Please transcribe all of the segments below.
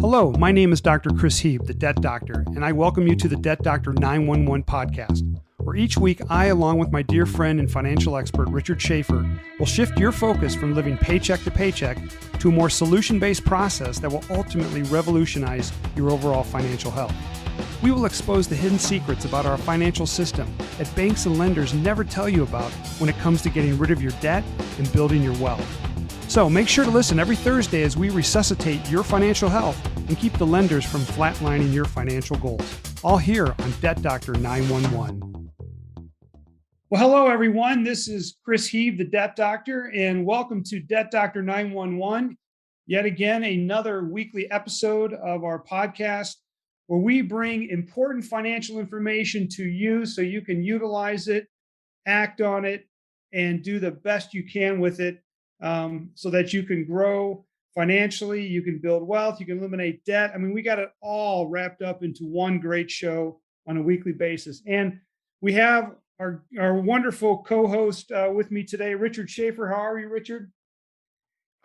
Hello, my name is Dr. Chris Heeb, the Debt Doctor, and I welcome you to the Debt Doctor 911 podcast, where each week I, along with my dear friend and financial expert Richard Schaefer, will shift your focus from living paycheck to paycheck to a more solution-based process that will ultimately revolutionize your overall financial health. We will expose the hidden secrets about our financial system that banks and lenders never tell you about when it comes to getting rid of your debt and building your wealth. So make sure to listen every Thursday as we resuscitate your financial health and keep the lenders from flatlining your financial goals. All here on Debt Doctor 911. Well, hello, everyone. This is Chris Heeb, the Debt Doctor, and welcome to Debt Doctor 911. Yet again, another weekly episode of our podcast where we bring important financial information to you so you can utilize it, act on it, and do the best you can with it. So that you can grow financially, you can build wealth, you can eliminate debt. I mean, we got it all wrapped up into one great show on a weekly basis. And we have our wonderful co-host with me today, Richard Schaefer. How are you, Richard?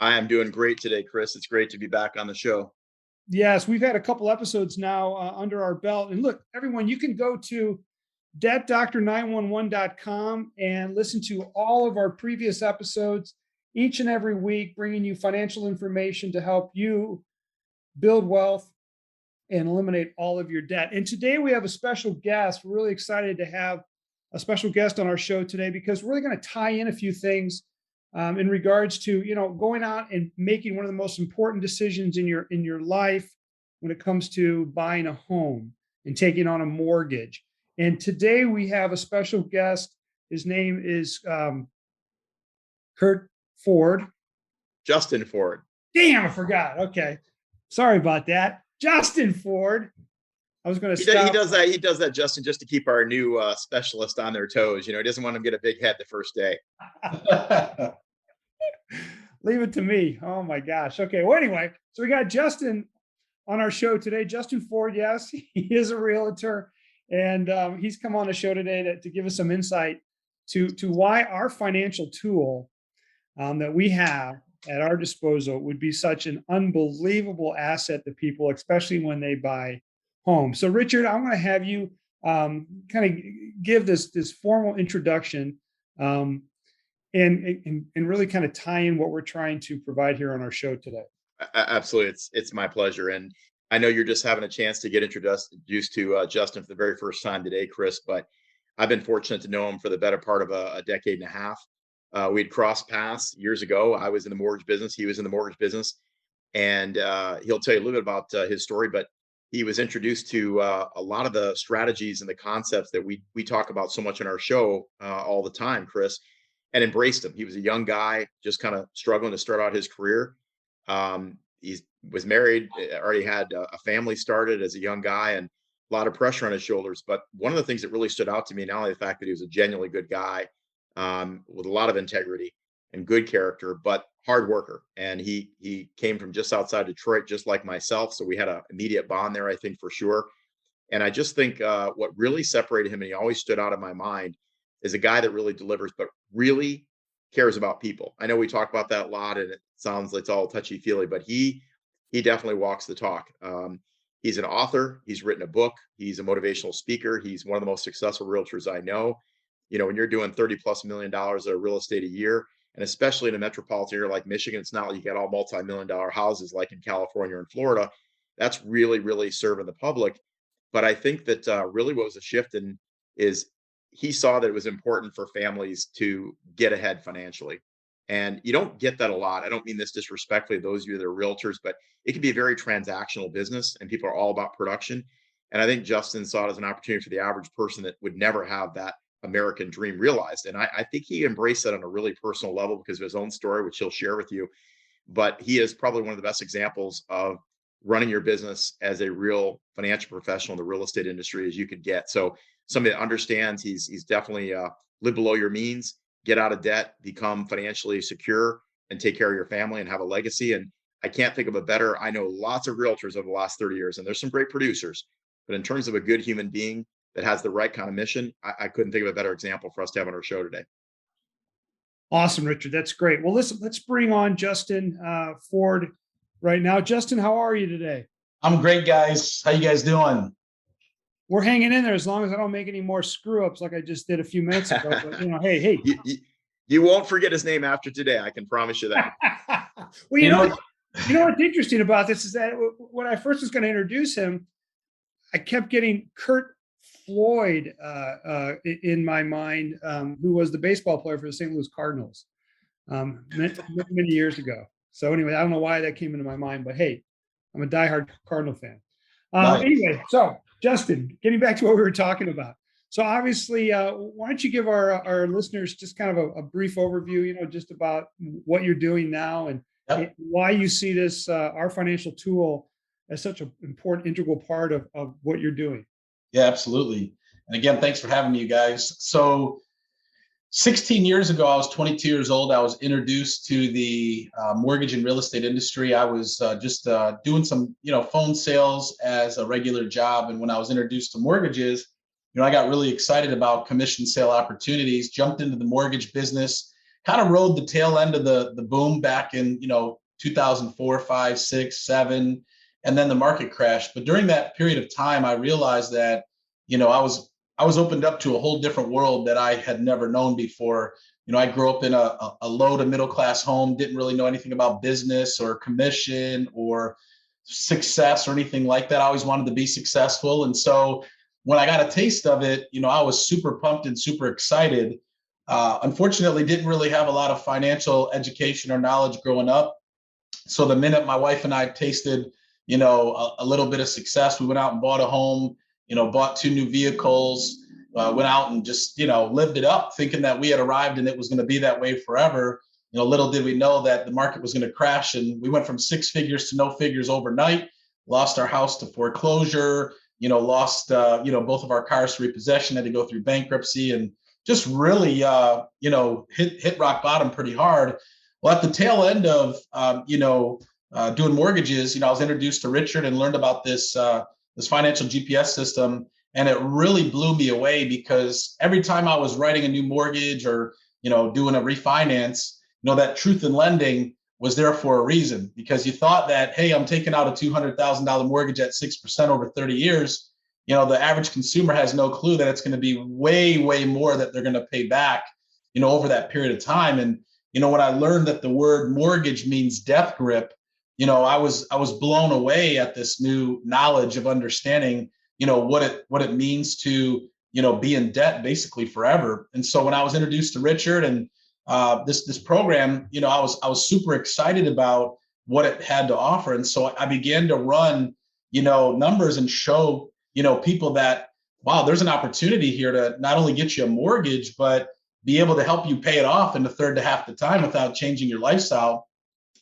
I am doing great today, Chris. It's great to be back on the show. Yes, we've had a couple episodes now under our belt. And look, everyone, you can go to debtdoctor911.com and listen to all of our previous episodes each and every week, bringing you financial information to help you build wealth and eliminate all of your debt. And today we have a special guest. We're really excited to have a special guest on our show today because we're really going to tie in a few things in regards to, going out and making one of the most important decisions in your life when it comes to buying a home and taking on a mortgage. And today we have a special guest. His name is Justin Ford. Damn, I forgot. Okay. Sorry about that. Justin Ford. I was going to stop. He does that, Justin, just to keep our new specialist on their toes. He doesn't want them to get a big head the first day. Leave it to me. Oh my gosh. Okay. Well, anyway, so we got Justin on our show today. Justin Ford. Yes, he is a realtor, and he's come on the show today to give us some insight to why our financial tool that we have at our disposal would be such an unbelievable asset to people, especially when they buy homes. So, Richard, I'm going to have you kind of give this formal introduction and really kind of tie in what we're trying to provide here on our show today. Absolutely. It's my pleasure. And I know you're just having a chance to get introduced to Justin for the very first time today, Chris, but I've been fortunate to know him for the better part of a decade and a half. We'd crossed paths years ago. I was in the mortgage business. He was in the mortgage business. And he'll tell you a little bit about his story, but he was introduced to a lot of the strategies and the concepts that we talk about so much in our show all the time, Chris, and embraced them. He was a young guy, just kind of struggling to start out his career. He was married, already had a family started as a young guy, and a lot of pressure on his shoulders. But one of the things that really stood out to me, not only the fact that he was a genuinely good guy, with a lot of integrity and good character, but hard worker. And he came from just outside Detroit, just like myself. So we had an immediate bond there, I think, for sure. And I just think what really separated him, and he always stood out in my mind, is a guy that really delivers, but really cares about people. I know we talk about that a lot, and it sounds like it's all touchy-feely, but he definitely walks the talk. He's an author. He's written a book. He's a motivational speaker. He's one of the most successful realtors I know. When you're doing $30+ million of real estate a year, and especially in a metropolitan area like Michigan, it's not like you get all multi-million-dollar houses like in California and Florida. That's really, really serving the public. But I think that really what was a shift is he saw that it was important for families to get ahead financially. And you don't get that a lot. I don't mean this disrespectfully, those of you that are realtors, but it can be a very transactional business and people are all about production. And I think Justin saw it as an opportunity for the average person that would never have that American dream realized. And I think he embraced that on a really personal level because of his own story, which he'll share with you. But he is probably one of the best examples of running your business as a real financial professional in the real estate industry as you could get. So somebody that understands he's definitely live below your means, get out of debt, become financially secure, and take care of your family and have a legacy. And I can't think of a better, I know lots of realtors over the last 30 years, and there's some great producers, but in terms of a good human being that has the right kind of mission, I couldn't think of a better example for us to have on our show today. Awesome, Richard. That's great. Well, listen, let's bring on Justin Ford right now. Justin, how are you today? I'm great, guys. How you guys doing? We're hanging in there as long as I don't make any more screw ups like I just did a few minutes ago. But hey. You won't forget his name after today. I can promise you that. Well, you know what's interesting about this is that when I first was going to introduce him, I kept getting Kurt Floyd in my mind, who was the baseball player for the St. Louis Cardinals many years ago. So anyway, I don't know why that came into my mind, but hey, I'm a diehard Cardinal fan. Nice. Anyway, so Justin, getting back to what we were talking about. So obviously, why don't you give our listeners just kind of a brief overview, just about what you're doing now and why you see this, our financial tool, as such an important, integral part of what you're doing. Yeah, absolutely. And again, thanks for having me, you guys. So 16 years ago, I was 22 years old. I was introduced to the mortgage and real estate industry. I was just doing some, phone sales as a regular job. And when I was introduced to mortgages, I got really excited about commission sale opportunities, jumped into the mortgage business, kind of rode the tail end of the boom back in, 2004, 5, 6, 7, and then the market crashed. But during that period of time, I realized that, I was opened up to a whole different world that I had never known before. I grew up in a low to middle class home, didn't really know anything about business or commission or success or anything like that. I always wanted to be successful. And so when I got a taste of it, I was super pumped and super excited. Unfortunately, didn't really have a lot of financial education or knowledge growing up. So the minute my wife and I tasted, a little bit of success, we went out and bought a home, bought 2 new vehicles, went out and just, lived it up, thinking that we had arrived and it was going to be that way forever. Little did we know that the market was going to crash, and we went from 6 figures to no figures overnight, lost our house to foreclosure, lost, both of our cars to repossession, had to go through bankruptcy, and just really, hit rock bottom pretty hard. Well, at the tail end of, doing mortgages, I was introduced to Richard and learned about this financial GPS system. And it really blew me away, because every time I was writing a new mortgage or, doing a refinance, that truth in lending was there for a reason, because you thought that, hey, I'm taking out a $200,000 mortgage at 6% over 30 years. The average consumer has no clue that it's going to be way, way more that they're going to pay back, over that period of time. And, when I learned that the word mortgage means death grip, I was blown away at this new knowledge of understanding, what it means to, be in debt basically forever. And so when I was introduced to Richard and this program, I was super excited about what it had to offer. And so I began to run, numbers and show, people that, wow, there's an opportunity here to not only get you a mortgage, but be able to help you pay it off in a third to half the time without changing your lifestyle.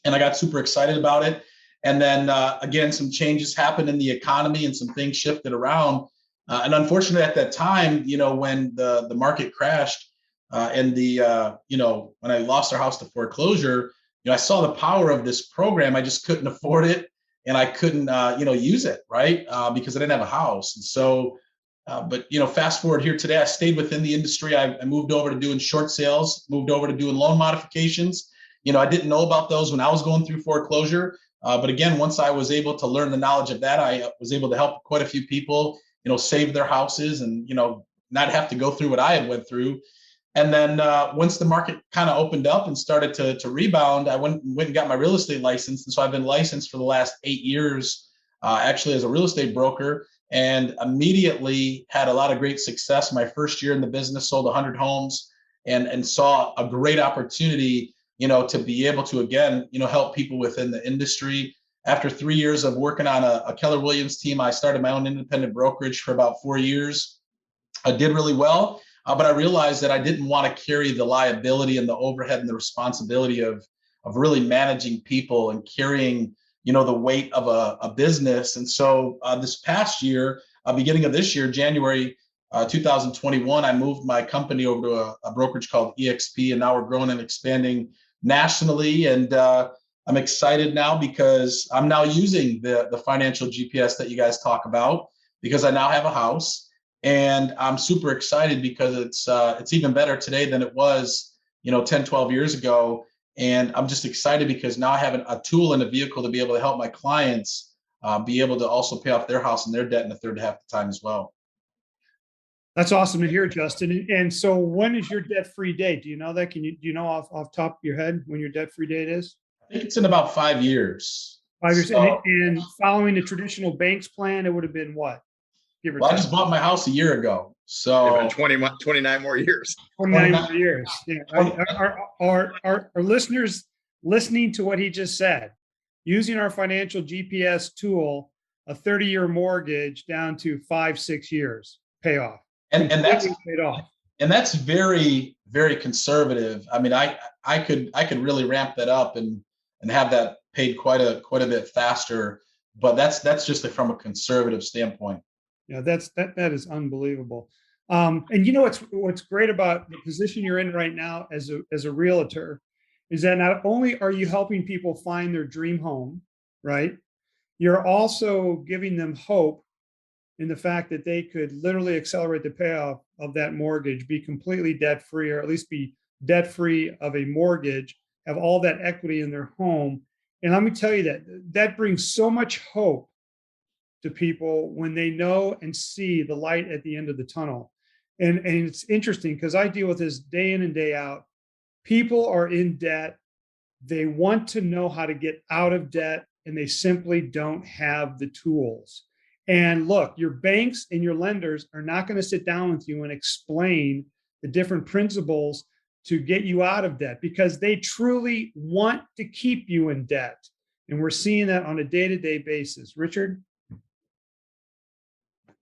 And I got super excited about it. And then again, some changes happened in the economy and some things shifted around. And unfortunately at that time, when the market crashed, and when I lost our house to foreclosure, I saw the power of this program. I just couldn't afford it, and I couldn't, use it, right? Because I didn't have a house. And so, but fast forward here today, I stayed within the industry. I moved over to doing short sales, moved over to doing loan modifications. I didn't know about those when I was going through foreclosure. But again, once I was able to learn the knowledge of that, I was able to help quite a few people, save their houses and, not have to go through what I had went through. And then once the market kind of opened up and started to rebound, I went and got my real estate license. And so I've been licensed for the last 8 years, actually as a real estate broker, and immediately had a lot of great success. My first year in the business, sold 100 homes and saw a great opportunity, to be able to, again, help people within the industry. After 3 years of working on a Keller Williams team, I started my own independent brokerage for about 4 years. I did really well. But I realized that I didn't want to carry the liability and the overhead and the responsibility of really managing people and carrying, the weight of a business. And so this past year, beginning of this year, January 2021, I moved my company over to a brokerage called EXP, and now we're growing and expanding nationally. And I'm excited now because I'm now using the financial GPS that you guys talk about, because I now have a house. And I'm super excited because it's even better today than it was, 10, 12 years ago. And I'm just excited because now I have a tool and a vehicle to be able to help my clients, be able to also pay off their house and their debt in a third half the time as well. That's awesome to hear, Justin. And so when is your debt-free date? Do you know that? Do you know off top of your head when your debt-free date is? I think it's in about 5 years. 5 years. So, And following the traditional bank's plan, it would have been what? Give or well, I take. just bought my house a year ago. So It's been 29 more years. 29 more years. Yeah. Our listeners listening to what he just said, using our financial GPS tool, a 30-year mortgage down to 5-6 years payoff. And that's paid off. And that's very, very conservative. I mean, I could really ramp that up and have that paid quite a bit faster. But that's just from a conservative standpoint. Yeah, that is unbelievable. And you know what's great about the position you're in right now as a realtor is that not only are you helping people find their dream home, right? You're also giving them hope in the fact that they could literally accelerate the payoff of that mortgage, be completely debt free, or at least be debt free of a mortgage, have all that equity in their home. And let me tell you that brings so much hope to people when they know and see the light at the end of the tunnel. And it's interesting because I deal with this day in and day out. People are in debt. They want to know how to get out of debt, and they simply don't have the tools. And look, your banks and your lenders are not going to sit down with you and explain the different principles to get you out of debt because they truly want to keep you in debt. And we're seeing that on a day-to-day basis. Richard?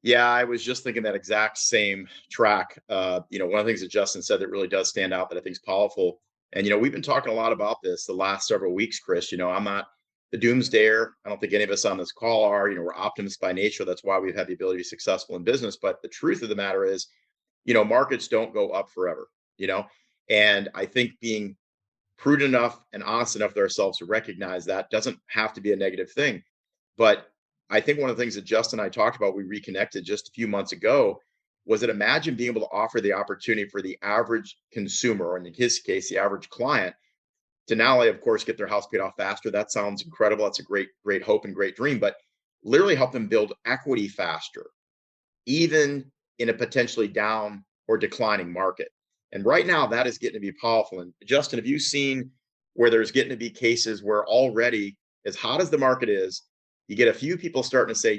Yeah, I was just thinking that exact same track. One of the things that Justin said that really does stand out that I think is powerful. And, we've been talking a lot about this the last several weeks, Chris. I'm not the doomsdayer. I don't think any of us on this call are. We're optimists by nature. That's why we've had the ability to be successful in business. But the truth of the matter is, markets don't go up forever, and I think being prudent enough and honest enough with ourselves to recognize that doesn't have to be a negative thing. But I think one of the things that Justin and I talked about, we reconnected just a few months ago, was that imagine being able to offer the opportunity for the average consumer, or in his case, the average client, to not only, of course, get their house paid off faster. That sounds incredible. That's a great, great hope and great dream, but literally help them build equity faster, even in a potentially down or declining market. And right now, that is getting to be powerful. And Justin, have you seen where there's getting to be cases where already, as hot as the market is, you get a few people starting to say,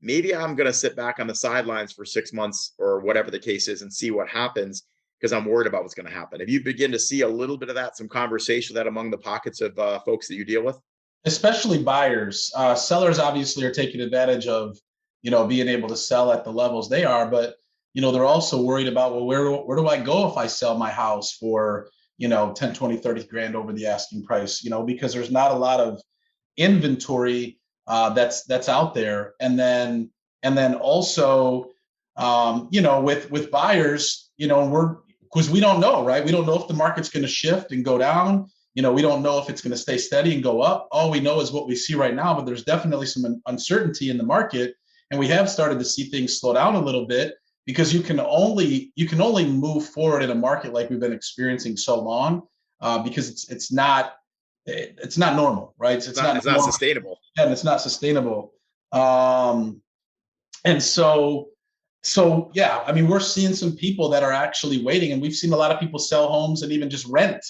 maybe I'm going to sit back on the sidelines for 6 months or whatever the case is and see what happens because I'm worried about what's going to happen. Have you begin to see a little bit of that, some conversation of that among the pockets of folks that you deal with? Especially buyers. Sellers obviously are taking advantage of, being able to sell at the levels they are, but, they're also worried about, well, where do I go if I sell my house for, 10, 20, 30 grand over the asking price, because there's not a lot of inventory that's out there. And then also, with buyers, because we don't know, right? We don't know if the market's going to shift and go down. We don't know if it's going to stay steady and go up. All we know is what we see right now, but there's definitely some uncertainty in the market. And we have started to see things slow down a little bit because you can only move forward in a market like we've been experiencing so long because it's not normal, right? It's not sustainable. And it's not sustainable. And so yeah, I mean, we're seeing some people that are actually waiting, and we've seen a lot of people sell homes and even just rent,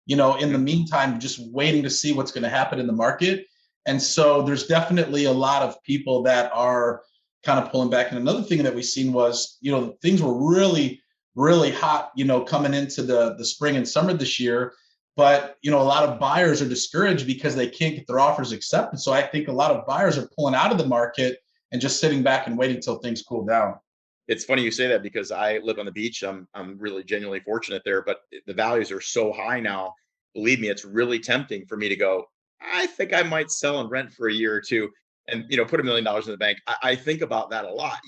in the meantime, just waiting to see what's going to happen in the market. And so there's definitely a lot of people that are kind of pulling back. And another thing that we've seen was, things were really, really hot, coming into the spring and summer this year. But, a lot of buyers are discouraged because they can't get their offers accepted. So I think a lot of buyers are pulling out of the market and just sitting back and waiting till things cool down. It's funny you say that because I live on the beach. I'm really genuinely fortunate there, but the values are so high now. Believe me, it's really tempting for me to go, I think I might sell and rent for a year or two and, put $1 million in the bank. I think about that a lot,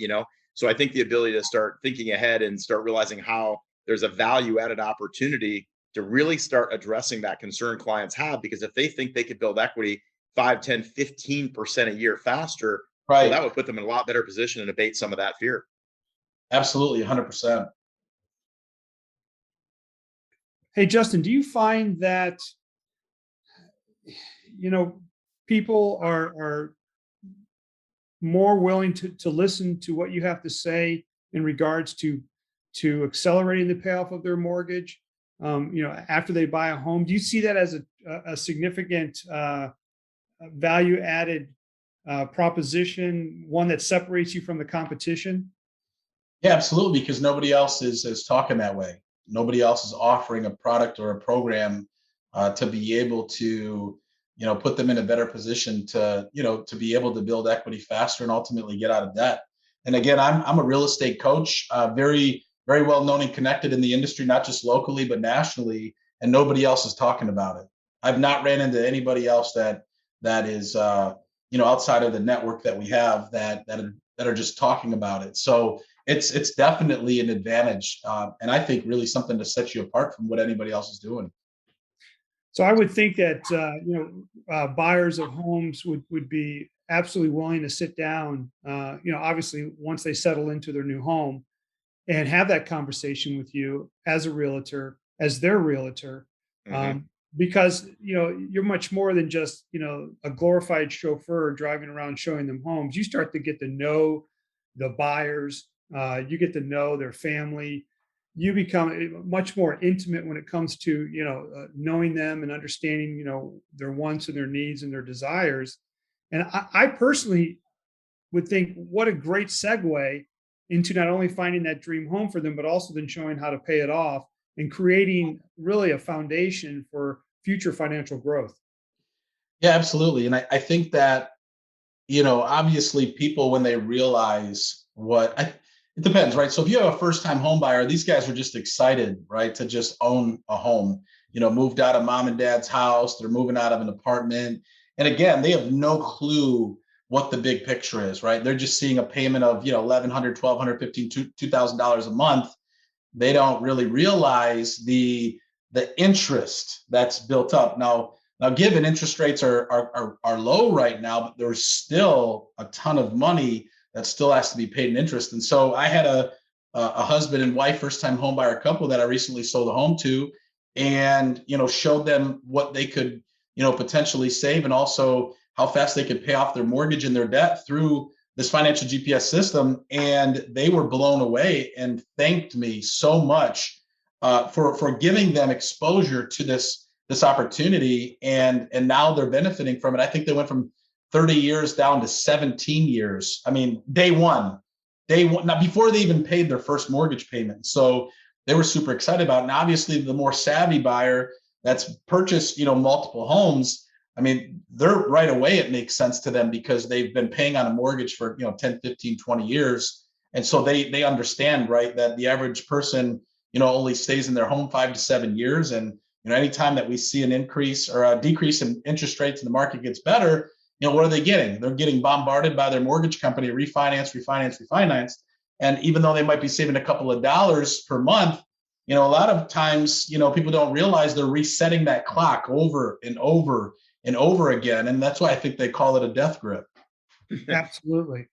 So I think the ability to start thinking ahead and start realizing how there's a value added opportunity to really start addressing that concern clients have, because if they think they could build equity 5, 10, 15% a year faster, right, well, that would put them in a lot better position and abate some of that fear. Absolutely, 100%. Hey, Justin, do you find that, people are more willing to listen to what you have to say in regards to accelerating the payoff of their mortgage, after they buy a home? Do you see that as a significant value added proposition, one that separates you from the competition? Yeah, absolutely, because nobody else is talking that way. Nobody else is offering a product or a program to be able to, put them in a better position to, to be able to build equity faster and ultimately get out of debt. And again, I'm a real estate coach, very, very well known and connected in the industry, not just locally, but nationally, and nobody else is talking about it. I've not ran into anybody else that is, outside of the network that we have that are just talking about it. So it's definitely an advantage, and I think really something to set you apart from what anybody else is doing. So I would think that buyers of homes would be absolutely willing to sit down, obviously once they settle into their new home, and have that conversation with you as a realtor, as their realtor, Hmm. because you're much more than just a glorified chauffeur driving around showing them homes. You start to get to know the buyers, you get to know their family. You become much more intimate when it comes to knowing them and understanding their wants and their needs and their desires. And I personally would think what a great segue into not only finding that dream home for them, but also then showing how to pay it off and creating really a foundation for future financial growth. Yeah, absolutely. And I think that, obviously people, when they realize it depends, right? So if you have a first time home buyer, these guys are just excited, right? To just own a home, moved out of mom and dad's house, they're moving out of an apartment. And again, they have no clue what the big picture is, right? They're just seeing a payment of, $1,100, $1,200, $2,000 a month. They don't really realize the interest that's built up. Now, given interest rates are low right now, but there's still a ton of money that still has to be paid in interest. And so I had a husband and wife, first time home buyer couple that I recently sold a home to, and showed them what they could potentially save, and also how fast they could pay off their mortgage and their debt through this financial GPS system. And they were blown away and thanked me so much for giving them exposure to this opportunity, and now they're benefiting from it. I think they went from 30 years down to 17 years. I mean, day one, now before they even paid their first mortgage payment. So they were super excited about it. And obviously the more savvy buyer that's purchased, multiple homes, I mean, they're right away, it makes sense to them because they've been paying on a mortgage for, 10, 15, 20 years. And so they understand, right, that the average person, only stays in their home 5 to 7 years. And, anytime that we see an increase or a decrease in interest rates and the market gets better, what are they getting? They're getting bombarded by their mortgage company, refinance. And even though they might be saving a couple of dollars per month, a lot of times, people don't realize they're resetting that clock over and over and over again. And that's why I think they call it a death grip. Absolutely.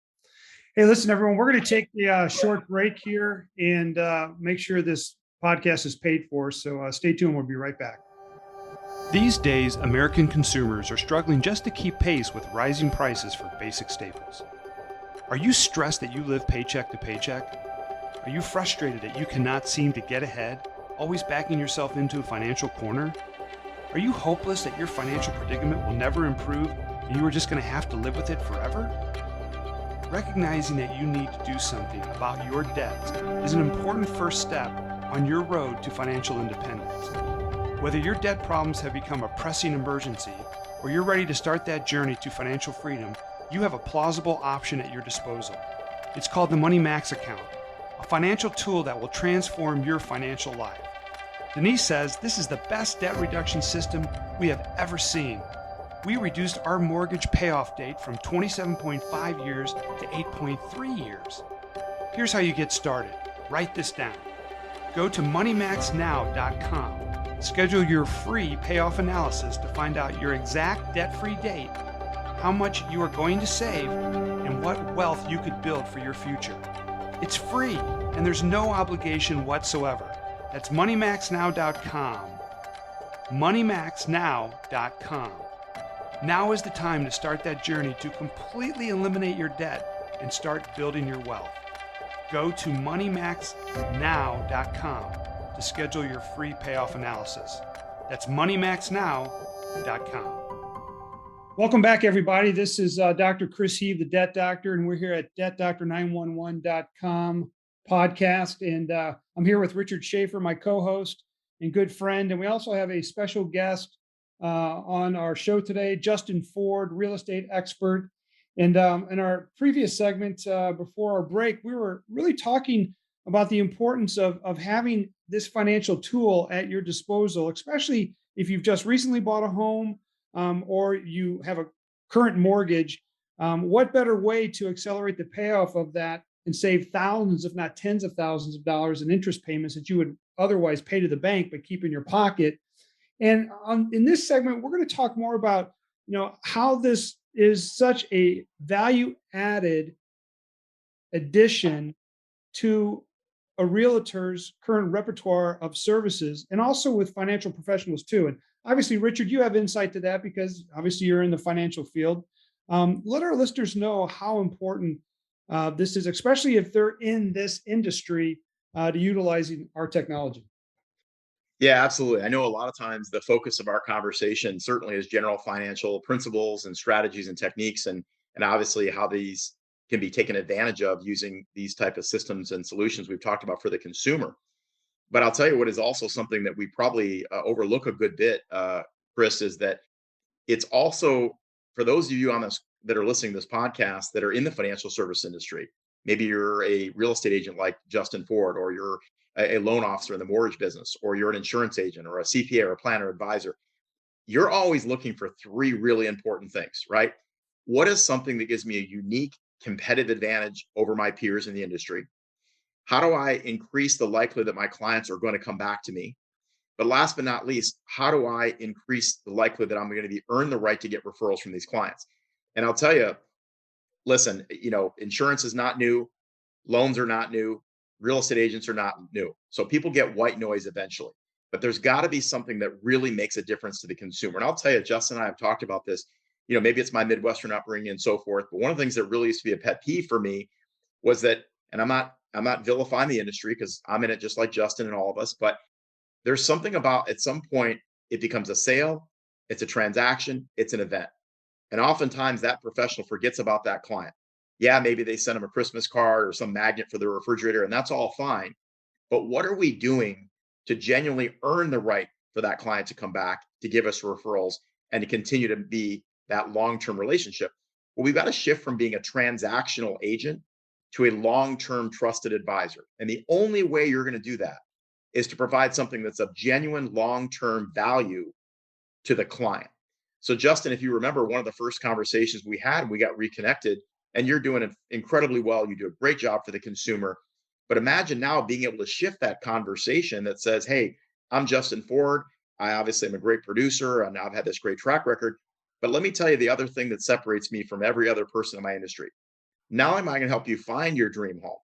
Hey, listen, everyone, we're going to take the short break here and make sure this podcast is paid for. So stay tuned. We'll be right back. These days, American consumers are struggling just to keep pace with rising prices for basic staples. Are you stressed that you live paycheck to paycheck? Are you frustrated that you cannot seem to get ahead, always backing yourself into a financial corner? Are you hopeless that your financial predicament will never improve and you are just going to have to live with it forever? Recognizing that you need to do something about your debts is an important first step on your road to financial independence. Whether your debt problems have become a pressing emergency or you're ready to start that journey to financial freedom, you have a plausible option at your disposal. It's called the Money Max account, a financial tool that will transform your financial life. Denise says this is the best debt reduction system we have ever seen. We reduced our mortgage payoff date from 27.5 years to 8.3 years. Here's how you get started. Write this down. Go to moneymaxnow.com. Schedule your free payoff analysis to find out your exact debt-free date, how much you are going to save, and what wealth you could build for your future. It's free, and there's no obligation whatsoever. That's moneymaxnow.com. moneymaxnow.com. Now is the time to start that journey to completely eliminate your debt and start building your wealth. Go to moneymaxnow.com to schedule your free payoff analysis. That's moneymaxnow.com. Welcome back, everybody. This is Dr. Chris Heave, the Debt Doctor, and we're here at debtdoctor911.com podcast. And I'm here with Richard Schaefer, my co-host and good friend. And we also have a special guest on our show today, Justin Ford, real estate expert. And in our previous segment before our break, we were really talking about the importance of having this financial tool at your disposal, especially if you've just recently bought a home or you have a current mortgage. What better way to accelerate the payoff of that and save thousands, if not tens of thousands of dollars in interest payments that you would otherwise pay to the bank but keep in your pocket? And in this segment, we're going to talk more about, how this is such a value-added addition to a realtor's current repertoire of services, and also with financial professionals too. And obviously, Richard, you have insight to that because obviously you're in the financial field. Let our listeners know how important this is, especially if they're in this industry, to utilizing our technology. Yeah, absolutely. I know a lot of times the focus of our conversation certainly is general financial principles and strategies and techniques, and obviously how these can be taken advantage of using these type of systems and solutions we've talked about for the consumer. But I'll tell you what is also something that we probably overlook a good bit, Chris, is that it's also for those of you on this that are listening to this podcast that are in the financial service industry. Maybe you're a real estate agent like Justin Ford, or you're a loan officer in the mortgage business, or you're an insurance agent or a CPA or a planner advisor. You're always looking for three really important things, right? What is something that gives me a unique competitive advantage over my peers in the industry? How do I increase the likelihood that my clients are going to come back to me? But last but not least, how do I increase the likelihood that I'm going to earn the right to get referrals from these clients? And I'll tell you, listen, insurance is not new. Loans are not new. Real estate agents are not new. So people get white noise eventually, but there's got to be something that really makes a difference to the consumer. And I'll tell you, Justin and I have talked about this, maybe it's my Midwestern upbringing and so forth. But one of the things that really used to be a pet peeve for me was that, and I'm not vilifying the industry because I'm in it just like Justin and all of us, but there's something about at some point it becomes a sale, it's a transaction, it's an event. And oftentimes that professional forgets about that client. Yeah, maybe they send them a Christmas card or some magnet for their refrigerator, and that's all fine. But what are we doing to genuinely earn the right for that client to come back, to give us referrals, and to continue to be that long-term relationship? Well, we've got to shift from being a transactional agent to a long-term trusted advisor. And the only way you're going to do that is to provide something that's of genuine long-term value to the client. So Justin, if you remember one of the first conversations we had, we got reconnected, and you're doing it incredibly well. You do a great job for the consumer. But imagine now being able to shift that conversation that says, hey, I'm Justin Ford. I obviously am a great producer and I've had this great track record. But let me tell you the other thing that separates me from every other person in my industry. Not only am I going to help you find your dream home,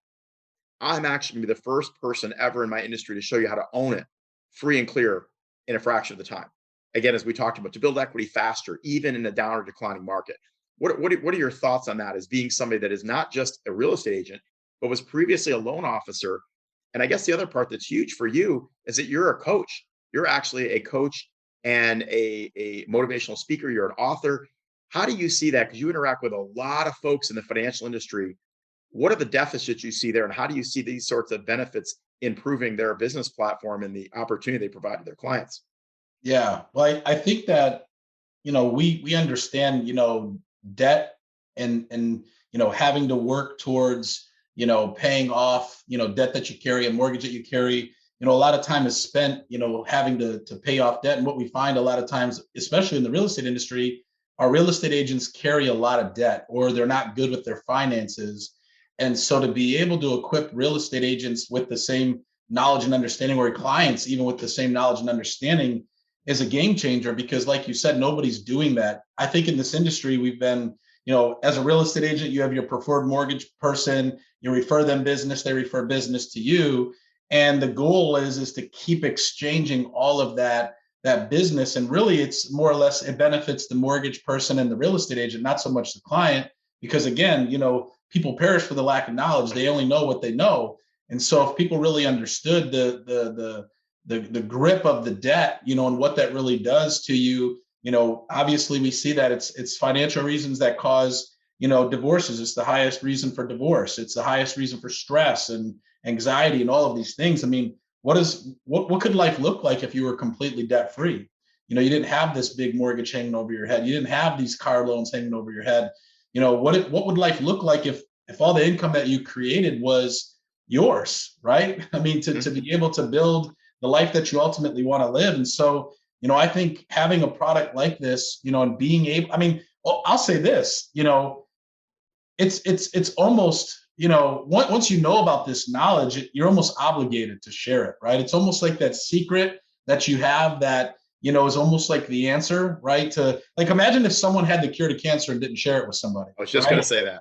I'm actually going to be the first person ever in my industry to show you how to own it free and clear in a fraction of the time. Again, as we talked about, to build equity faster, even in a down or declining market. What are your thoughts on that as being somebody that is not just a real estate agent, but was previously a loan officer? And I guess the other part that's huge for you is that you're a coach. You're actually a coach and a motivational speaker. You're an author. How do you see that? Because you interact with a lot of folks in the financial industry. What are the deficits you see there? And how do you see these sorts of benefits improving their business platform and the opportunity they provide to their clients? Yeah, well, I think that, we understand, debt and having to work towards, paying off, debt that you carry, a mortgage that you carry. A lot of time is spent, having to pay off debt. And what we find a lot of times, especially in the real estate industry, our real estate agents carry a lot of debt, or they're not good with their finances. And so to be able to equip real estate agents with the same knowledge and understanding, or clients even with the same knowledge and understanding, is a game changer, because like you said, nobody's doing that. I think in this industry, we've been, as a real estate agent, you have your preferred mortgage person, you refer them business, they refer business to you. And the goal is to keep exchanging all of that that business. And really, it's more or less, it benefits the mortgage person and the real estate agent, not so much the client, because again, people perish for the lack of knowledge. They only know what they know. And so if people really understood the grip of the debt, and what that really does to you, obviously we see that it's financial reasons that cause, divorces. It's the highest reason for divorce. It's the highest reason for stress and anxiety and all of these things. I mean, what could life look like if you were completely debt free? You didn't have this big mortgage hanging over your head. You didn't have these car loans hanging over your head. What would life look like if all the income that you created was yours, right? I mean, to be able to build the life that you ultimately want to live. And so, I think having a product like this, and being able, I mean, I'll say this, it's almost, once you know about this knowledge, you're almost obligated to share it, right? It's almost like that secret that you have that, is almost like the answer, right? To like, imagine if someone had the cure to cancer and didn't share it with somebody. I was just right? going to say that.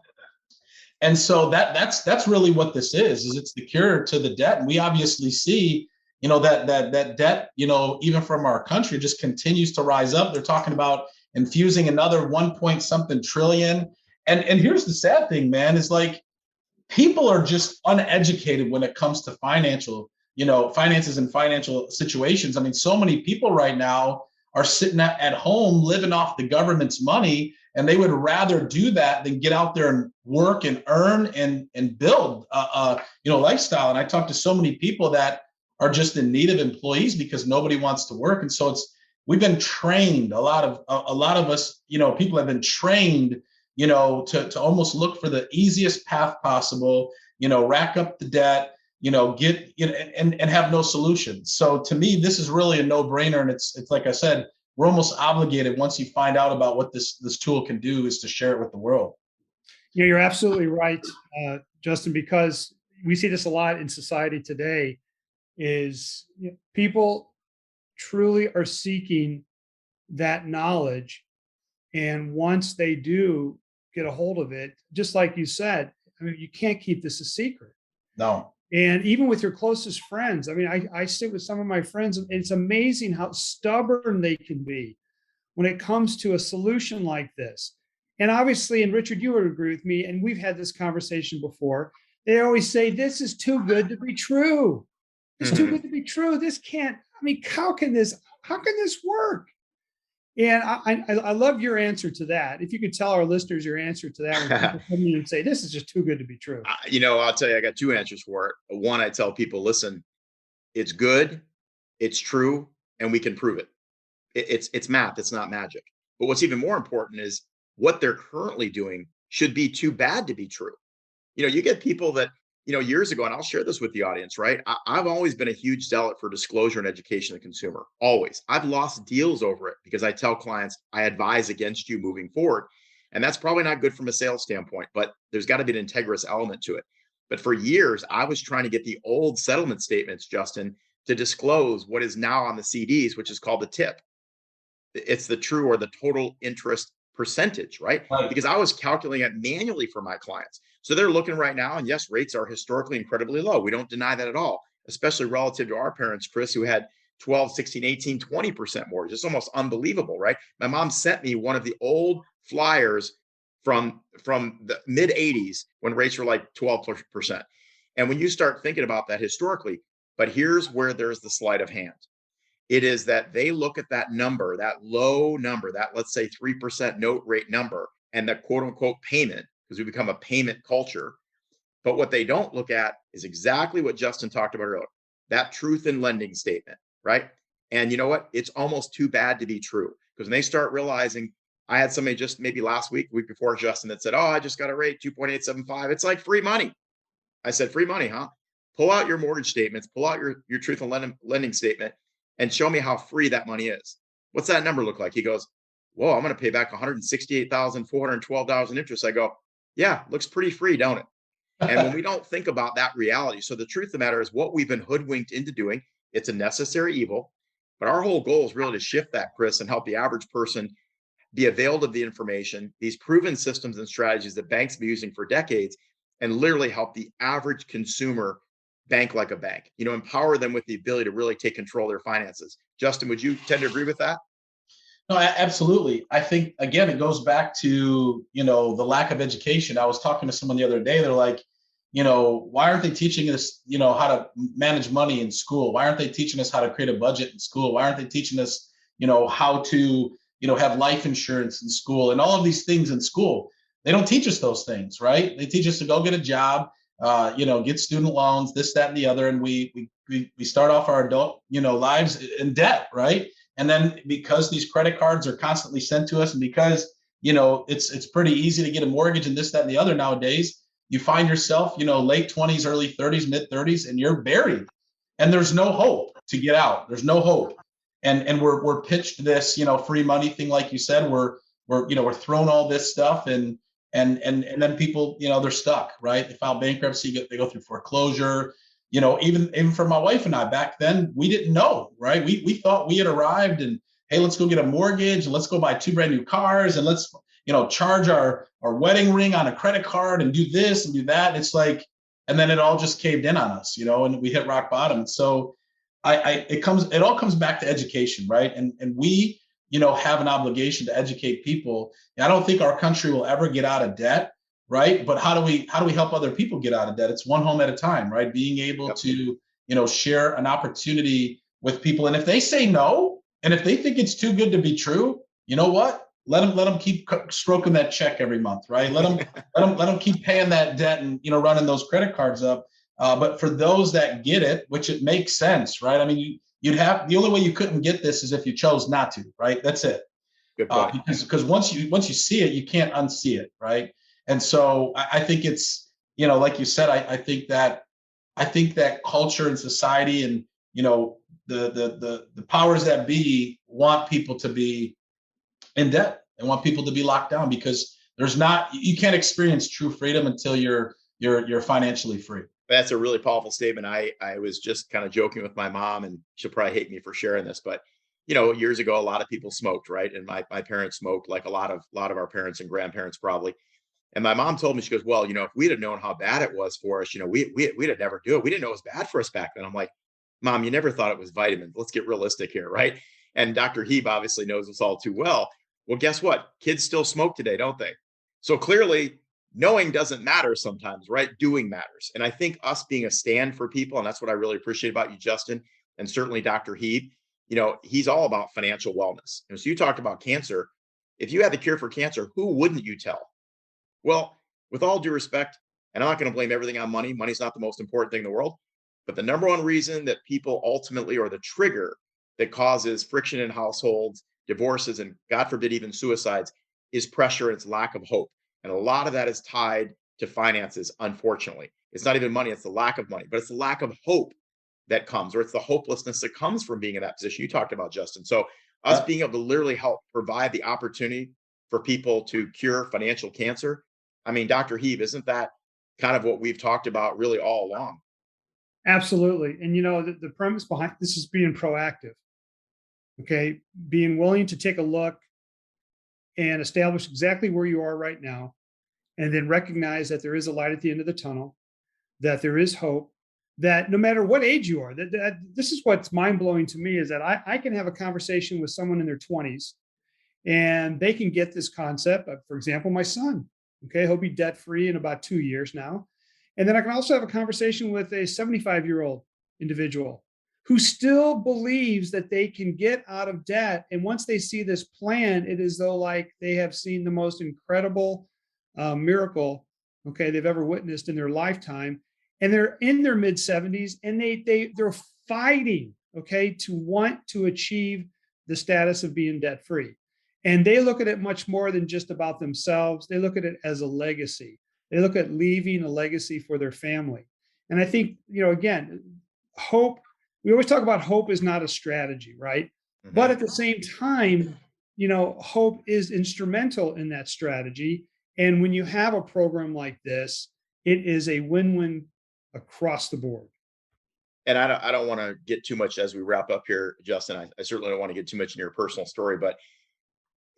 And so that's really what this is it's the cure to the debt. And we obviously see, that debt, even from our country just continues to rise up. They're talking about infusing another 1 point something trillion. And here's the sad thing, man, is like people are just uneducated when it comes to finances and financial situations. I mean, so many people right now are sitting at home living off the government's money, and they would rather do that than get out there and work and earn and build lifestyle. And I talk to so many people that are just in need of employees because nobody wants to work. And so we've been trained, a lot of us, people have been trained, to almost look for the easiest path possible, rack up the debt, get, and have no solution. So to me, this is really a no-brainer. And it's like I said, we're almost obligated, once you find out about what this tool can do, is to share it with the world. You're absolutely right, Justin, because we see this a lot in society today, is people truly are seeking that knowledge. And once they do get a hold of it, just like you said, I mean, you can't keep this a secret. No. And even with your closest friends, I mean, I sit with some of my friends, and it's amazing how stubborn they can be when it comes to a solution like this. And obviously, and Richard, you would agree with me, and we've had this conversation before, they always say, this is too good to be true. It's too good to be true. This can't, I mean, how can this work? And I love your answer to that. If you could tell our listeners your answer to that, when people come in and say, this is just too good to be true. I'll tell you, I got two answers for it. One, I tell people, listen, it's good, it's true, and we can prove it. It's math, it's not magic. But what's even more important is what they're currently doing should be too bad to be true. You get people that, years ago, and I'll share this with the audience, right? I've always been a huge zealot for disclosure and education of the consumer. Always. I've lost deals over it because I tell clients, I advise against you moving forward. And that's probably not good from a sales standpoint, but there's got to be an integrous element to it. But for years, I was trying to get the old settlement statements, Justin, to disclose what is now on the CDs, which is called the TIP. It's the true or the total interest percentage, right? Because I was calculating it manually for my clients. So they're looking right now, and yes, rates are historically incredibly low. We don't deny that at all, especially relative to our parents, Chris, who had 12, 16, 18, 20% mortgage. It's almost unbelievable, right? My mom sent me one of the old flyers from the mid 80s when rates were like 12%. And when you start thinking about that historically, but here's where there's the sleight of hand. It is that they look at that number, that low number, that let's say 3% note rate number, and the quote unquote payment, because we become a payment culture. But what they don't look at is exactly what Justin talked about earlier, that truth in lending statement, right? And you know what? It's almost too bad to be true, because when they start realizing, I had somebody just maybe last week before, Justin, that said, oh, I just got a rate 2.875. It's like free money. I said, free money, huh? Pull out your mortgage statements, pull out your truth in lending statement, and show me how free that money is. What's that number look like? He goes, whoa, I'm going to pay back $168,412 in interest. I go, yeah, looks pretty free, don't it? And when we don't think about that reality, so the truth of the matter is what we've been hoodwinked into doing, it's a necessary evil. But our whole goal is really to shift that, Chris, and help the average person be availed of the information, these proven systems and strategies that banks have been using for decades, and literally help the average consumer bank like a bank, empower them with the ability to really take control of their finances, Justin, would you tend to agree with that? No, absolutely. I think, again, it goes back to, the lack of education. I was talking to someone the other day. They're like, why aren't they teaching us, how to manage money in school? Why aren't they teaching us how to create a budget in school? Why aren't they teaching us, how to, have life insurance in school and all of these things in school? They don't teach us those things, right? They teach us to go get a job, get student loans, this, that, and the other. And we start off our adult, lives in debt, right? And then because these credit cards are constantly sent to us, and because it's pretty easy to get a mortgage and this, that, and the other nowadays, you find yourself late 20s, early 30s, mid 30s, and you're buried, and there's no hope to get out. There's no hope, and we're pitched this free money thing, like you said. We're thrown all this stuff, and then people they're stuck, right? They file bankruptcy, they go through foreclosure. Even for my wife and I back then, we didn't know, right? We thought we had arrived, and hey, let's go get a mortgage, and let's go buy 2 brand new cars, and let's charge our wedding ring on a credit card and do this and do that. And it's like, and then it all just caved in on us, and we hit rock bottom. So it all comes back to education, right? And we have an obligation to educate people. I don't think our country will ever get out of debt, right? But how do we help other people get out of debt? It's one home at a time, right? Being able to share an opportunity with people, and if they say no, and if they think it's too good to be true, you know what? Let them keep stroking that check every month, right? Let them keep paying that debt and running those credit cards up. But for those that get it, which it makes sense, right? I mean, you'd have, the only way you couldn't get this is if you chose not to, right? That's it. Good point. Because once you see it, you can't unsee it, right? And so I think it's, like you said, I think that culture and society and the powers that be want people to be in debt and want people to be locked down, because you can't experience true freedom until you're financially free. That's a really powerful statement. I was just kind of joking with my mom, and she'll probably hate me for sharing this, but years ago, a lot of people smoked, right? And my parents smoked, like a lot of our parents and grandparents probably. And my mom told me, she goes, well, if we'd have known how bad it was for us, we'd have never do it. We didn't know it was bad for us back then. I'm like, Mom, you never thought it was vitamins. Let's get realistic here, right? And Dr. Heeb obviously knows this all too well. Well, guess what? Kids still smoke today, don't they? So clearly, knowing doesn't matter sometimes, right? Doing matters. And I think us being a stand for people, and that's what I really appreciate about you, Justin, and certainly Dr. Heeb, he's all about financial wellness. And so you talked about cancer. If you had the cure for cancer, who wouldn't you tell? Well, with all due respect, and I'm not going to blame everything on money. Money's not the most important thing in the world. But the number one reason that people ultimately, or the trigger that causes friction in households, divorces, and God forbid, even suicides, is pressure and it's lack of hope. And a lot of that is tied to finances, unfortunately. It's not even money, it's the lack of money, but it's the lack of hope that comes, or it's the hopelessness that comes from being in that position you talked about, Justin. So us being able to literally help provide the opportunity for people to cure financial cancer. I mean, Dr. Heeb, isn't that kind of what we've talked about really all along? Absolutely. And the premise behind this is being proactive. Okay. Being willing to take a look and establish exactly where you are right now, and then recognize that there is a light at the end of the tunnel, that there is hope, that no matter what age you are, that this is what's mind blowing to me, is that I can have a conversation with someone in their 20s and they can get this concept. For example, my son, okay, he'll be debt free in about 2 years now. And then I can also have a conversation with a 75-year-old individual who still believes that they can get out of debt. And once they see this plan, it is though like they have seen the most incredible miracle, okay, they've ever witnessed in their lifetime. And they're in their mid 70s, and they're fighting, okay, to want to achieve the status of being debt free. And they look at it much more than just about themselves. They look at it as a legacy. They look at leaving a legacy for their family. And I think, again, hope, we always talk about hope is not a strategy, right? Mm-hmm. But at the same time, hope is instrumental in that strategy. And when you have a program like this, it is a win-win across the board. And I don't want to get too much as we wrap up here, Justin. I certainly don't want to get too much in your personal story, but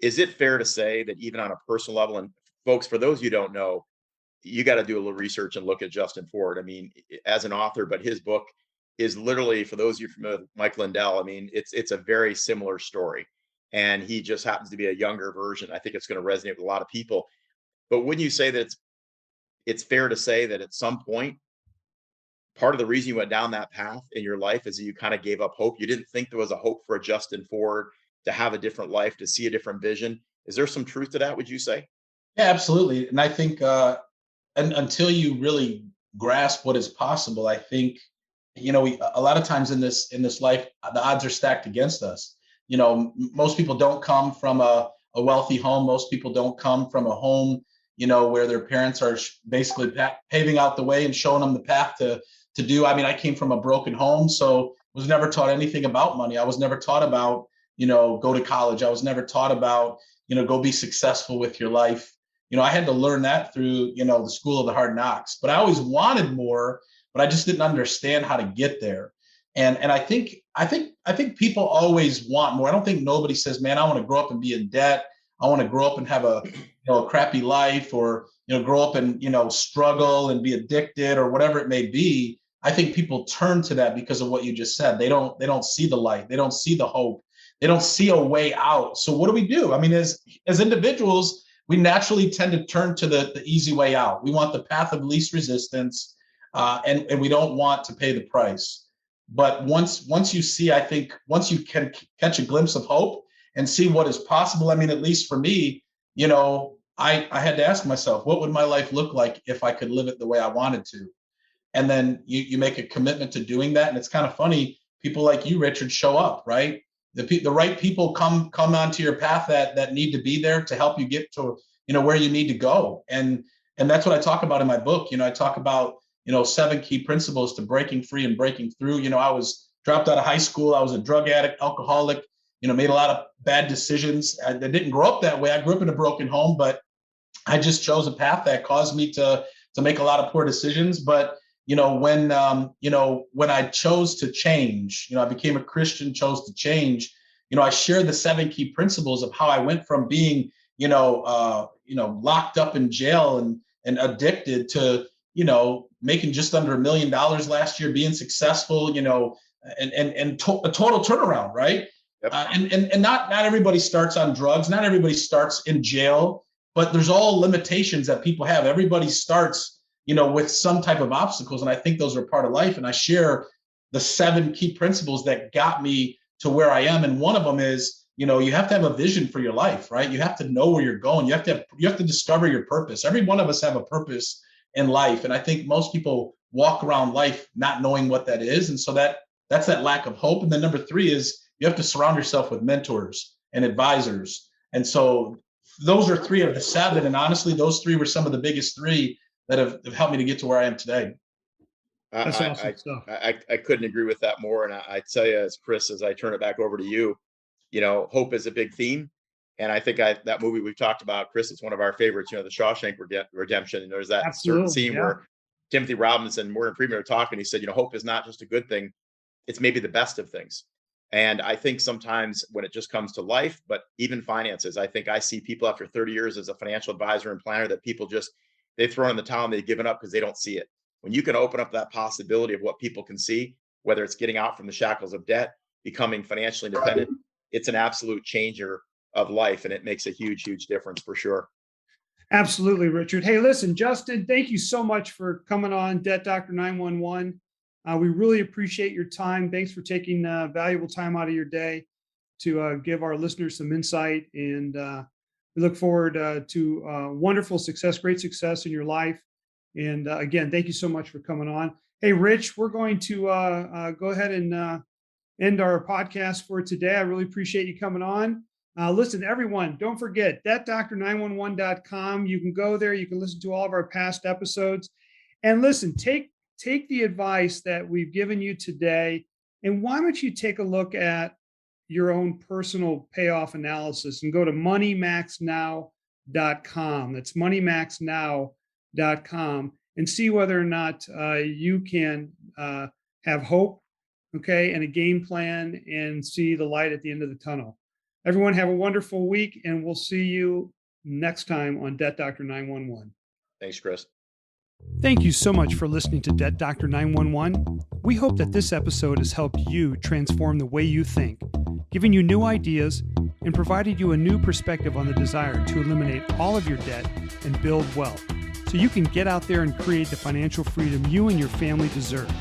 is it fair to say that even on a personal level, and folks, for those you don't know, you got to do a little research and look at Justin Ford. I mean, as an author, but his book, is literally, for those of you familiar with Mike Lindell, I mean, it's a very similar story. And he just happens to be a younger version. I think it's going to resonate with a lot of people. But wouldn't you say that it's fair to say that at some point, part of the reason you went down that path in your life is that you kind of gave up hope? You didn't think there was a hope for a Justin Ford to have a different life, to see a different vision. Is there some truth to that, would you say? Yeah, absolutely. And I think and until you really grasp what is possible, I think, a lot of times in this life, the odds are stacked against us. Most people don't come from a wealthy home. Most people don't come from a home, where their parents are basically paving out the way and showing them the path to do. I mean, I came from a broken home, so was never taught anything about money. I was never taught about, go to college. I was never taught about, go be successful with your life. I had to learn that through, the school of the hard knocks, but I always wanted more, but I just didn't understand how to get there. And I think people always want more. I don't think nobody says, man, I want to grow up and be in debt. I want to grow up and have a crappy life, or, grow up and, struggle and be addicted or whatever it may be. I think people turn to that because of what you just said. They don't see the light. They don't see the hope. They don't see a way out. So what do? I mean, as individuals, we naturally tend to turn to the easy way out. We want the path of least resistance, and we don't want to pay the price. But once you see, I think once you can catch a glimpse of hope and see what is possible, I mean, at least for me, I had to ask myself, what would my life look like if I could live it the way I wanted to? And then you make a commitment to doing that. And it's kind of funny, people like you, Richard, show up, right? The right people come onto your path that need to be there to help you get to, where you need to go. And that's what I talk about in my book. I talk about, 7 key principles to breaking free and breaking through. I was dropped out of high school. I was a drug addict, alcoholic, made a lot of bad decisions. I didn't grow up that way. I grew up in a broken home, but I just chose a path that caused me to make a lot of poor decisions. But when I chose to change, I became a Christian, chose to change. I shared the 7 key principles of how I went from being, locked up in jail and addicted to, making just under $1 million last year, being successful, and a total turnaround, right? Yep. And not everybody starts on drugs, not everybody starts in jail, but there's all limitations that people have. Everybody starts, with some type of obstacles. And I think those are part of life. And I share the 7 key principles that got me to where I am. And one of them is, you have to have a vision for your life, right? You have to know where you're going. You have to discover your purpose. Every one of us have a purpose in life. And I think most people walk around life not knowing what that is. And so that's that lack of hope. And then number 3 is you have to surround yourself with mentors and advisors. And so those are 3 of the 7. And honestly, those 3 were some of the biggest 3 that have helped me to get to where I am today. That's awesome stuff. I couldn't agree with that more. And I tell you, as Chris, as I turn it back over to you, hope is a big theme. And I think that movie we've talked about, Chris, it's one of our favorites, the Shawshank Redemption. And there's that certain scene where Timothy Robinson, Morgan Freeman are talking. He said, hope is not just a good thing. It's maybe the best of things. And I think sometimes when it just comes to life, but even finances, I think I see people after 30 years as a financial advisor and planner that people they've thrown in the towel and they've given up because they don't see it. When you can open up that possibility of what people can see, whether it's getting out from the shackles of debt, becoming financially independent, it's an absolute changer of life. And it makes a huge, huge difference for sure. Absolutely, Richard. Hey, listen, Justin, thank you so much for coming on Debt Doctor 911. We really appreciate your time. Thanks for taking valuable time out of your day to give our listeners some insight. And we look forward to wonderful success, great success in your life. And again, thank you so much for coming on. Hey, Rich, we're going to go ahead and end our podcast for today. I really appreciate you coming on. Listen, everyone, don't forget debtdoctor911.com. You can go there. You can listen to all of our past episodes. And listen, take the advice that we've given you today. And why don't you take a look at your own personal payoff analysis and go to moneymaxnow.com. That's moneymaxnow.com and see whether or not you can have hope, okay, and a game plan and see the light at the end of the tunnel. Everyone have a wonderful week, and we'll see you next time on Debt Doctor 911. Thanks, Chris. Thank you so much for listening to Debt Doctor 911. We hope that this episode has helped you transform the way you think, giving you new ideas, and provided you a new perspective on the desire to eliminate all of your debt and build wealth, so you can get out there and create the financial freedom you and your family deserve.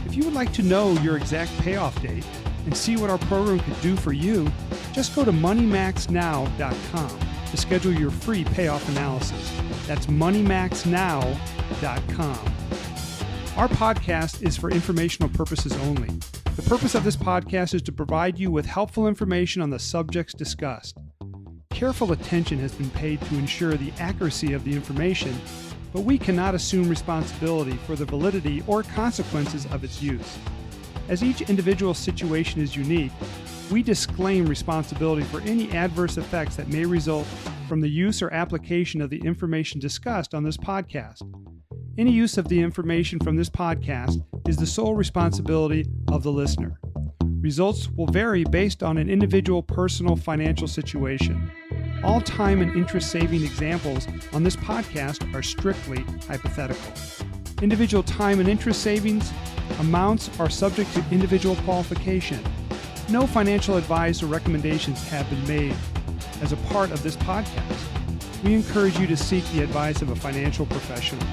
If you would like to know your exact payoff date and see what our program could do for you, just go to moneymaxnow.com to schedule your free payoff analysis. That's moneymaxnow.com. Our podcast is for informational purposes only. The purpose of this podcast is to provide you with helpful information on the subjects discussed. Careful attention has been paid to ensure the accuracy of the information, but we cannot assume responsibility for the validity or consequences of its use. As each individual situation is unique, we disclaim responsibility for any adverse effects that may result from the use or application of the information discussed on this podcast. Any use of the information from this podcast is the sole responsibility of the listener. Results will vary based on an individual personal financial situation. All time and interest saving examples on this podcast are strictly hypothetical. Individual time and interest savings amounts are subject to individual qualification. No financial advice or recommendations have been made as a part of this podcast. We encourage you to seek the advice of a financial professional.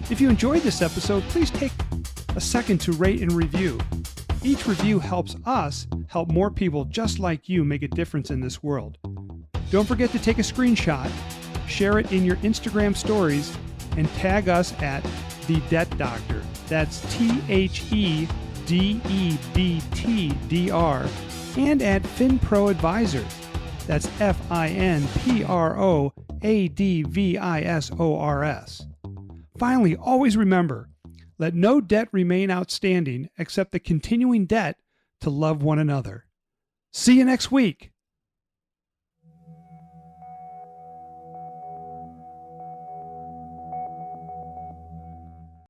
If you enjoyed this episode, please take a second to rate and review. Each review helps us help more people just like you make a difference in this world. Don't forget to take a screenshot, share it in your Instagram stories, and tag us at The Debt Doctor. That's TheDebtDr, and at FinPro Advisors. That's FinProAdvisors. Finally, always remember, let no debt remain outstanding except the continuing debt to love one another. See you next week.